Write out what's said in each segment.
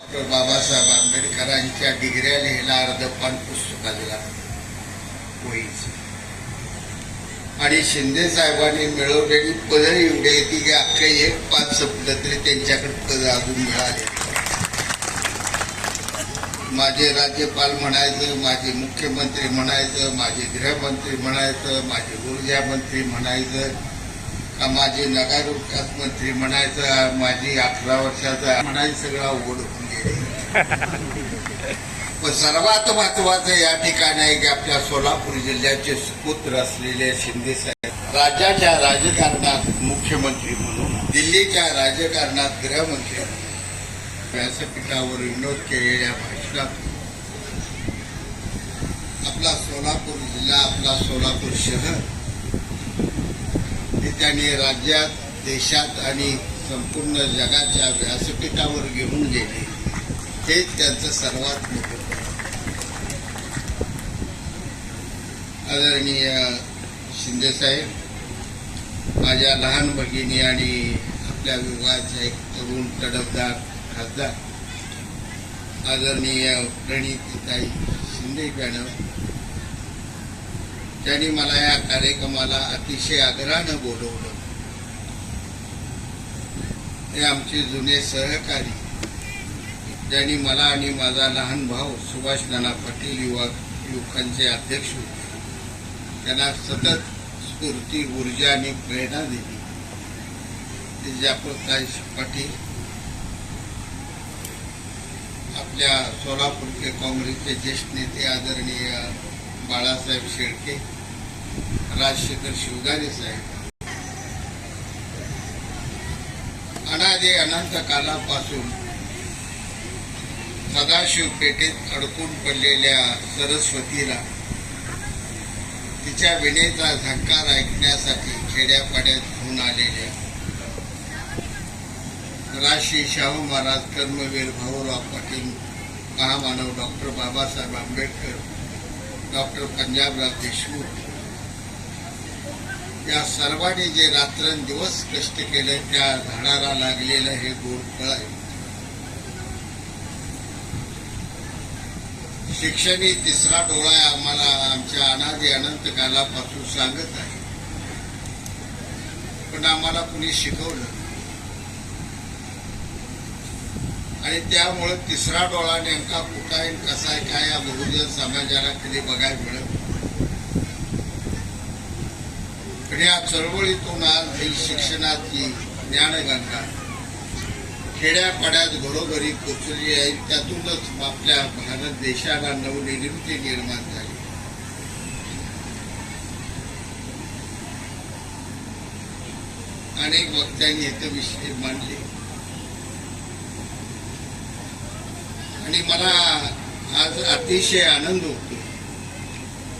Doctor Babasaheb आंबेडकरांच्या डिग्र्या लिहिला अर्धपान पुस्तकाला होईच आणि शिंदे साहेबांनी मिळवलेली पदं एवढी येते की अख्खं एक पाच संपलं तरी त्यांच्याकडे पदं अजून मिळाले. माझे राज्यपाल म्हणायचं, माझे मुख्यमंत्री म्हणायचं, माझे गृहमंत्री म्हणायचं, माझे ऊर्जा मंत्री म्हणायचं, का माझे नगरविकास मंत्री म्हणायचं, माझी 11 वर्षाचा म्हणायचं, सगळं अवघड होऊन गेले. पण सर्वात महत्वाचं या ठिकाणी आहे की आपल्या सोलापूर जिल्ह्याचे सुपुत्र असलेले शिंदे साहेब राज्याच्या राजकारणात मुख्यमंत्री म्हणून, दिल्लीच्या राजकारणात गृहमंत्री म्हणून, व्यासपीठावर विनोद केलेल्या भाषणात आपला सोलापूर जिल्हा, आपला सोलापूर शहर हे त्यांनी राज्यात, देशात आणि संपूर्ण जगाच्या व्यासपीठावर घेऊन गेले. हेच त्यांचं सर्वात मोठं. आदरणीय शिंदेसाहेब, माझ्या लहान भगिनी आणि आपल्या विभागाच्या एक तरुण तडफदार खासदार आदरणीय प्रणितीताई शिंदे मॅडम, त्यांनी मला या कार्यक्रमाला अतिशय आदरानं बोलवलं. हे आमचे जुने सहकारी, ज्यांनी मला आणि माझा लहान भाऊ सुभाष नाना पाटील युवकांचे अध्यक्ष होते, त्यांना सतत स्फूर्ती, ऊर्जा आणि प्रेरणा दिली. ते जयप्रकाश पाटील, आपल्या सोलापूरचे काँग्रेसचे ज्येष्ठ नेते आदरणीय बाळासाहेब शेळके, राजशेखर शिवगारे साहेब, अनादी अनंत कालापासून सदाशिव पेठेत अडकून पडलेल्या सरस्वतीला तिच्या विनेचा झंकार ऐकण्यासाठी खेड्यापाड्यात घेऊन आलेल्या राजश्री शाहू महाराज, कर्मवीर भाऊराव पाटील, महामानव डॉक्टर बाबासाहेब आंबेडकर, डॉक्टर पंजाबराव देशमुख, या सर्वांनी जे रात्रंदिवस कष्ट केले त्या झाडाला लागलेलं हे गोड फळ आहे. शिक्षण ही तिसरा डोळा आम्हाला आमच्या अनादी अनंत कालापासून सांगत आहे, पण आम्हाला कुणी शिकवलं आणि त्यामुळे तिसरा डोळा नेमका कुठं आहे, कसा आहे, काय या बहुजन समाजाला कधी बघायला मिळत. पण या चळवळीतून आज ही शिक्षणाची ज्ञानगंगा खेड्यापाड्यात घरोघरी पोचली आहे. त्यातूनच आपल्या भारत देशाला नवनिर्मिती निर्माण झाली. अनेक वक्त्यांनी हे विषय मांडले आणि मला आज अतिशय आनंद होतो.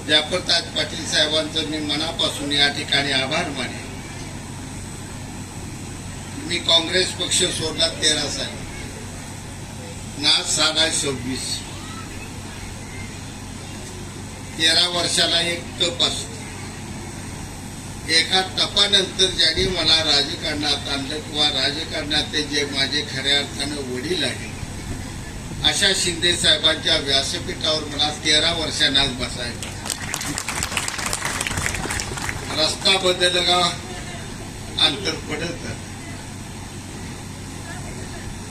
जयप्रकाश पाटील साहेबांचं मी मनापासून या ठिकाणी आभार माने. मी काँग्रेस पक्ष सोडला 13 साली, नाच साधा 26. 13 वर्षाला एक तप असतो. एका तपानंतर ज्यांनी मला राजकारणात आणलं किंवा राजकारणात जे माझे खऱ्या अर्थानं वडील आहे, अशा शिंदे साहेबांच्या व्यासपीठावर मला 13 वर्षांनाच बसायचं. रस्ता बदलला, अंतर पडत,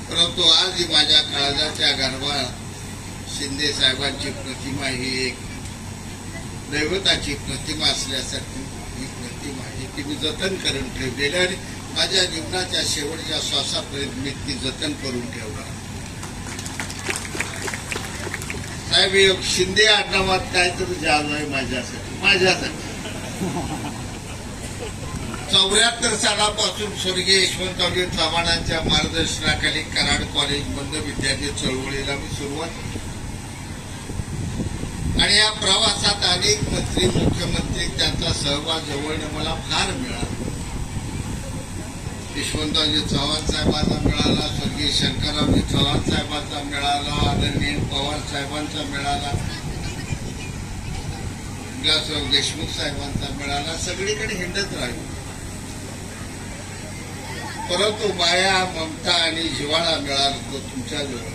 परंतु आज माझ्या काळजाच्या गर्भात शिंदे साहेबांची प्रतिमा ही एक दैवताची प्रतिमा असल्यासारखी ही प्रतिमा आहे. ती मी जतन करून ठेवलेली आणि माझ्या जीवनाच्या शेवटच्या श्वासापर्यंत मी ती जतन करून ठेवणार. साहेब, शिंदे आडनावात काय तर जाण आहे माझ्यासाठी. 74 सालापासून स्वर्गीय यशवंतरावजी चव्हाणांच्या मार्गदर्शनाखाली कराड कॉलेज बंद विद्यार्थी चळवळीला मी सुरुवात केली आणि या प्रवासात अनेक मंत्री, मुख्यमंत्री, त्यांचा सहभाग जवळनं मला फार मिळाला. यशवंतरावजी चव्हाण साहेबांचा मिळाला, स्वर्गीय शंकररावजी चव्हाण साहेबांचा मिळाला, आदरणीय पवार साहेबांचा मिळाला, विलासराव देशमुख साहेबांचा मिळाला. सगळीकडे हिंडत राहिलो, परंतु माया, ममता आणि जिव्हाळा मिळाला तो तुमच्याजवळ.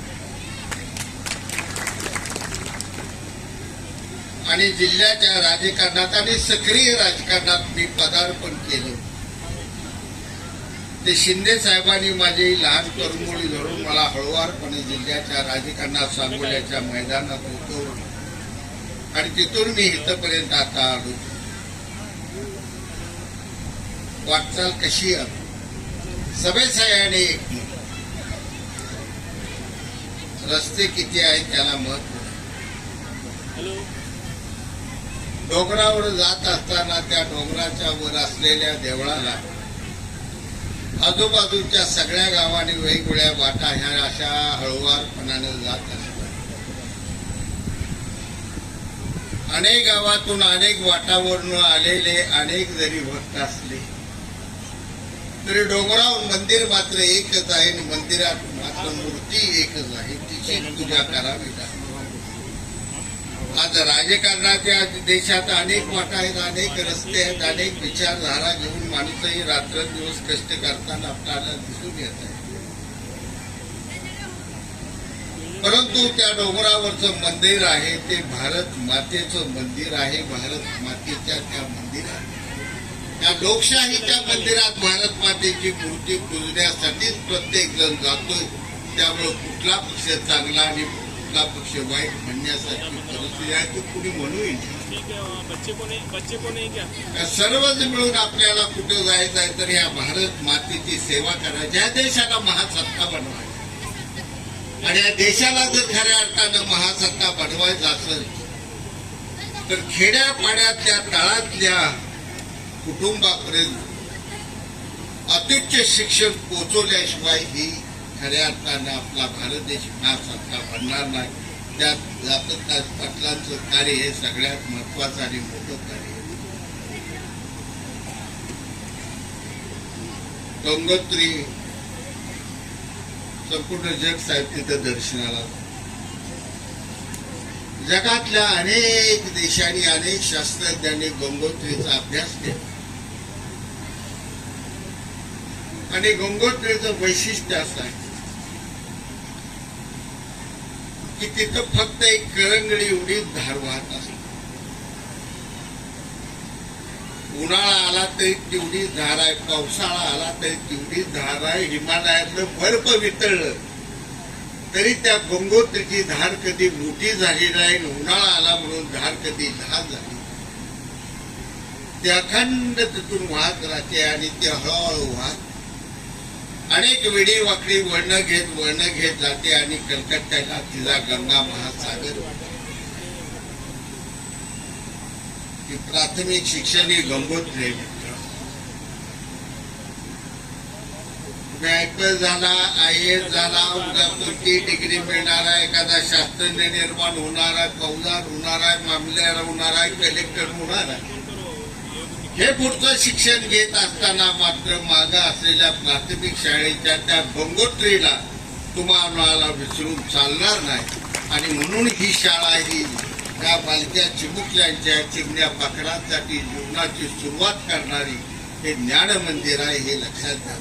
आणि जिल्ह्याच्या राजकारणात आणि सक्रिय राजकारणात मी पदार्पण केलं. ते शिंदे साहेबांनी माझी लहान करमुळी धरून मला हळुवारपणे जिल्ह्याच्या राजकारणात सांगोल्याच्या मैदानात उतरवलं आणि तिथून मी इथपर्यंत आता आलो. वाटचाल कशी आहे? सभेसायाने एक रस्ते किती आहेत त्याला महत्व. डोंगरावर जात असताना त्या डोंगराच्या वर असलेल्या देवळाला आजूबाजूच्या सगळ्या गावांनी वेगवेगळ्या वाटा ह्या अशा हळुवारपणाने जात असतात. अनेक गावातून अनेक वाटावरून आलेले अनेक जरी भक्त असले तरी डोंगरावर मंदिर मात्र एकच आहे आणि मंदिरात मात्र मूर्ती एकच आहे, तिची पूजा करावी लागते. आज राजकारणाच्या देशात अनेक वाटा आहेत, अनेक रस्ते आहेत, अनेक विचारधारा घेऊन माणूसही रात्रंदिवस कष्ट करताना आपल्याला दिसून येत आहे. परंतु त्या डोंगरावरचं मंदिर आहे ते भारत मातेचं मंदिर आहे. भारत मातेच्या त्या मंदिरात त्या लोकशाहीच्या मंदिरात भारत मातेची मूर्ती पूजण्यासाठीच प्रत्येक जण जातोय. त्यामुळे कुठला पक्ष चांगला आणि कुठला पक्ष वाईट म्हणण्यासाठी परिस्थिती आहे ती कुणी म्हणून सर्वच मिळून आपल्याला कुठं जायचं आहे तर या भारत मातेची सेवा करायची, या देशाला महासत्ता बनवायची. आणि या देशाला जर खऱ्या अर्थानं महासत्ता बनवायचं असेल तर खेड्यापाड्यातल्या तळातल्या कुटुंबापर्यंत अत्युच्च शिक्षण पोहोचवल्याशिवाय ही खऱ्या अर्थानं आपला भारत देश महासत्ता बनणार नाही. त्यात जातकराज पाटलांचं कार्य हे सगळ्यात महत्वाचं आणि मोठं कार्य. गंगोत्री संपूर्ण जग साहेब तिथं दर्शनाला. जगातल्या अनेक देशांनी अनेक शास्त्रज्ञांनी गंगोत्रीचा अभ्यास केला आणि गंगोत्रीचं वैशिष्ट्य असं आहे की तिथं फक्त एक करंगडी एवढी धार वाहत असते. उन्हाळा आला तरी तेवढी धार आहे, पावसाळा आला तरी तेवढी धार आहे. हिमालयातलं बर्फ वितळलं तरी त्या गंगोत्रीची धार कधी मोठी झाली नाही. उन्हाळा आला म्हणून धार कधी लहान झाली. ते अखंड तिथून वाहत राहते आणि ते हळूहळू वाहत अनेक वेळी वाकडी वळण घेत जाते आणि कलकत्त्याला तिचा गंगा महासागर. प्राथमिक शिक्षण ही गंगोत्री. ऐकलं झाला, IAS झाला, उद्या कोणती डिग्री मिळणार आहे, एखादा शास्त्रज्ञ निर्माण होणार आहे, फौजदार होणार आहे, मामलेदार होणार आहे, कलेक्टर होणार आहे. हे पुढचं शिक्षण घेत असताना मात्र मागं असलेल्या प्राथमिक शाळेच्या त्या गंगोत्रीला तुम्हाला विसरून चालणार नाही. आणि म्हणून ही शाळा ही त्या बालक्या चिमुकल्यांच्या चिमण्या पाखरांसाठी जीवनाची सुरुवात करणारी हे ज्ञान मंदिर आहे, हे लक्षात घ्या.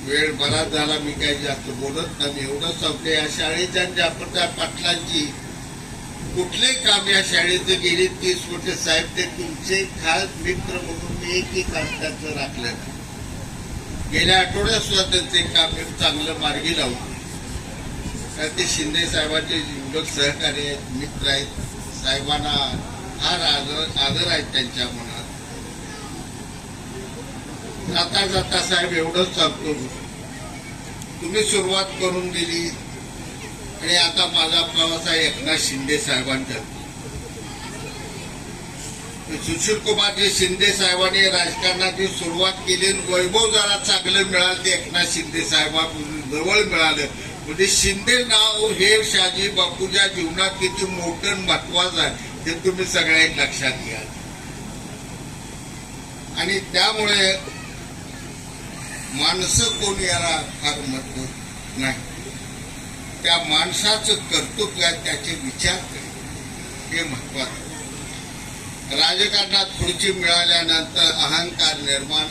वेळ बराच झाला, मी काही जास्त बोलत नाही. एवढंच आपल्या या शाळेच्या ज्या पाटलांची कुठले काम या शाळेचं गेली 30 वर्ष साहेब, ते तुमचे खास मित्र म्हणून मी एकही काम त्यांचं राखलं नाही. गेल्या आठवड्यात सुद्धा त्यांचे काम चांगलं मार्गी लावलं. ते शिंदे साहेबांचे एवढं सहकारी आहेत, मित्र आहेत. साहेबांना फार आदर आहेत त्यांच्या मनात. जाता जाता साहेब एवढंच सांगतो, तुम्ही सुरुवात करून दिली आणि आता माझा प्रवास आहे एकनाथ शिंदे साहेबांचा. सुशील कुमारजी शिंदे साहेबांनी राजकारणाची सुरुवात केली. वैभव जरा चांगलं मिळालं ते एकनाथ शिंदे साहेबांपासून जवळ मिळालं. म्हणजे शिंदे नाव हे शहाजी बापूच्या जीवनात किती मोठं महत्वाचं आहे हे तुम्ही सगळ्यांनी लक्षात घ्या. आणि त्यामुळे माणसं कोण याला फार महत्व नाही. त्या माणसाचं कर्तृत्व आहे, त्याचे विचार हे महत्वाचं. राजकारणात खुर्ची मिळाल्यानंतर अहंकार निर्माण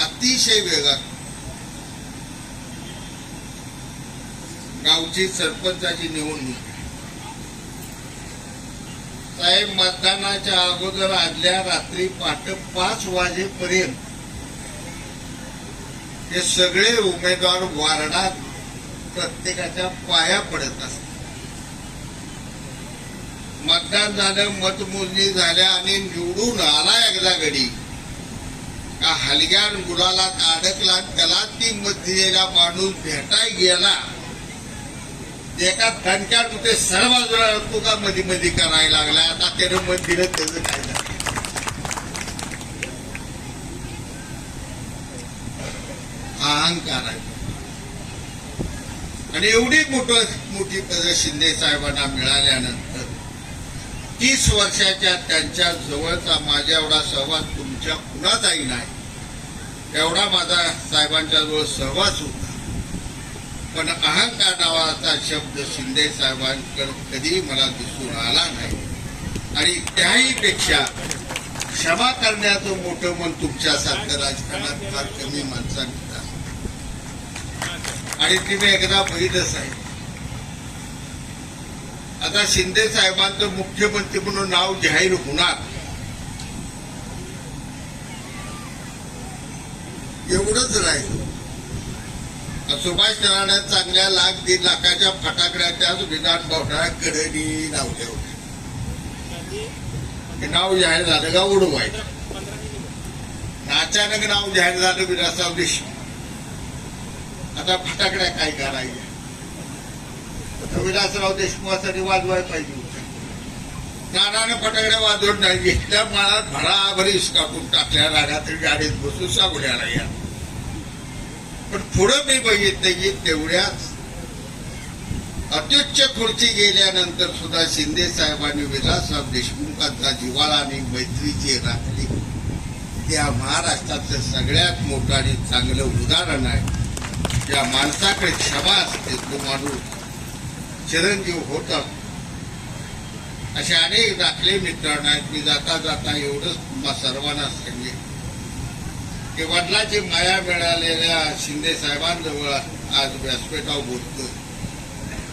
अतिशय वेगात. गावची सरपंचाची निवडणूक साहेब, मतदानाच्या अगोदर आदल्या रात्री पहाटे 5 वाजेपर्यंत हे सगळे उमेदवार वार्डात प्रत्येकाच्या पाया पडत असतात. मतदान झालं, मतमोजणी झाल्या आणि निवडून आला एकदा गडी का हलग्यान गुलालात अडकला, त्याला ती मत दिलेला माणूस भेटाय गेला, एका दणक्यात ते सर्व बाजूला तू का मध्ये मध्ये करायला लागला. आता त्यानं मत दिलं, त्याचं काय झालं? अहंकार आहे. आणि एवढी मोठी पद शिंदे साहेबांना मिळाल्यानंतर 30 वर्षाच्या त्यांच्या जवळचा माझ्या एवढा सहवास तुमच्या कुणाचाही नाही, एवढा माझा साहेबांच्या जवळ सहवास होता. पण अहंकार नावाचा शब्द शिंदे साहेबांकडे कधी मला दिसून आला नाही. आणि त्याही पेक्षा क्षमा करण्याचं मोठं मन तुमच्यासारखं राजकारणात फार कमी माणसांनी. आणि तुम्ही एकदा बघितलंच आहे, आता शिंदे साहेबांचं मुख्यमंत्री म्हणून नाव जाहीर होणार एवढंच राहील. सुभाष चव्हाण चांगल्या 1,00,000-1.5 लाखाच्या फटाकड्या त्याच विधान भवनाकडे लावल्या होत्या. हे नाव जाहीर झालं का उडवायचं. अचानक नाव जाहीर झालं विलासराव देशमुख. आता फटाकड्या काय करायच्या? विलासराव देशमुखासाठी वाजवायला पाहिजे होत्या. नानाने फटाकड्या वाजवून नाही घेतल्या, माळात भराभरी कापून टाकल्या, रागात गाडीत बसून सागुड्याला या. पण पुढं मी बघितलं की तेवढ्याच अत्युच्च खुर्ची गेल्यानंतर सुद्धा शिंदे साहेबांनी विलासराव देशमुखांचा जिव्हाळा आणि मैत्री जी राखली, त्या महाराष्ट्राचं सगळ्यात मोठं आणि चांगलं उदाहरण आहे. त्या माणसाकडे क्षमा असते, तो माणूस चिरंजीव होता. असे अनेक दाखले मित्रांना आहेत. मी जाता जाता एवढंच सर्वांना सांगेन की वडिलांची माया मिळालेल्या शिंदे साहेबांजवळ आज व्यासपीठावर बोलतो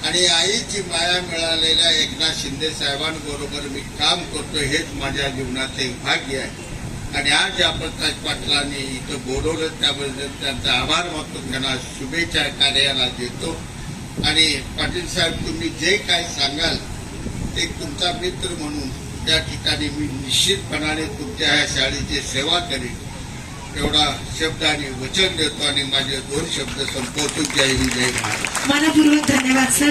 आणि आईची माया मिळालेल्या एकनाथ शिंदे साहेबांबरोबर मी काम करतो, हेच माझ्या जीवनाचं एक भाग्य आहे. आणि आज ज्या प्रकाश पाटलांनी इथं बोलवलं त्याबद्दल त्यांचा आभार मानतो, त्यांना शुभेच्छा कार्याला देतो. आणि पाटील साहेब, तुम्ही जे काय सांगाल ते तुमचा मित्र म्हणून त्या ठिकाणी मी निश्चितपणाने तुमच्या ह्या शाळेची सेवा करेन एवढा शब्द आणि वचन देतो आणि माझे 2 शब्द संपवतो. जय हिंद, जय महाराष्ट्र. मनपूर्वक धन्यवाद सर.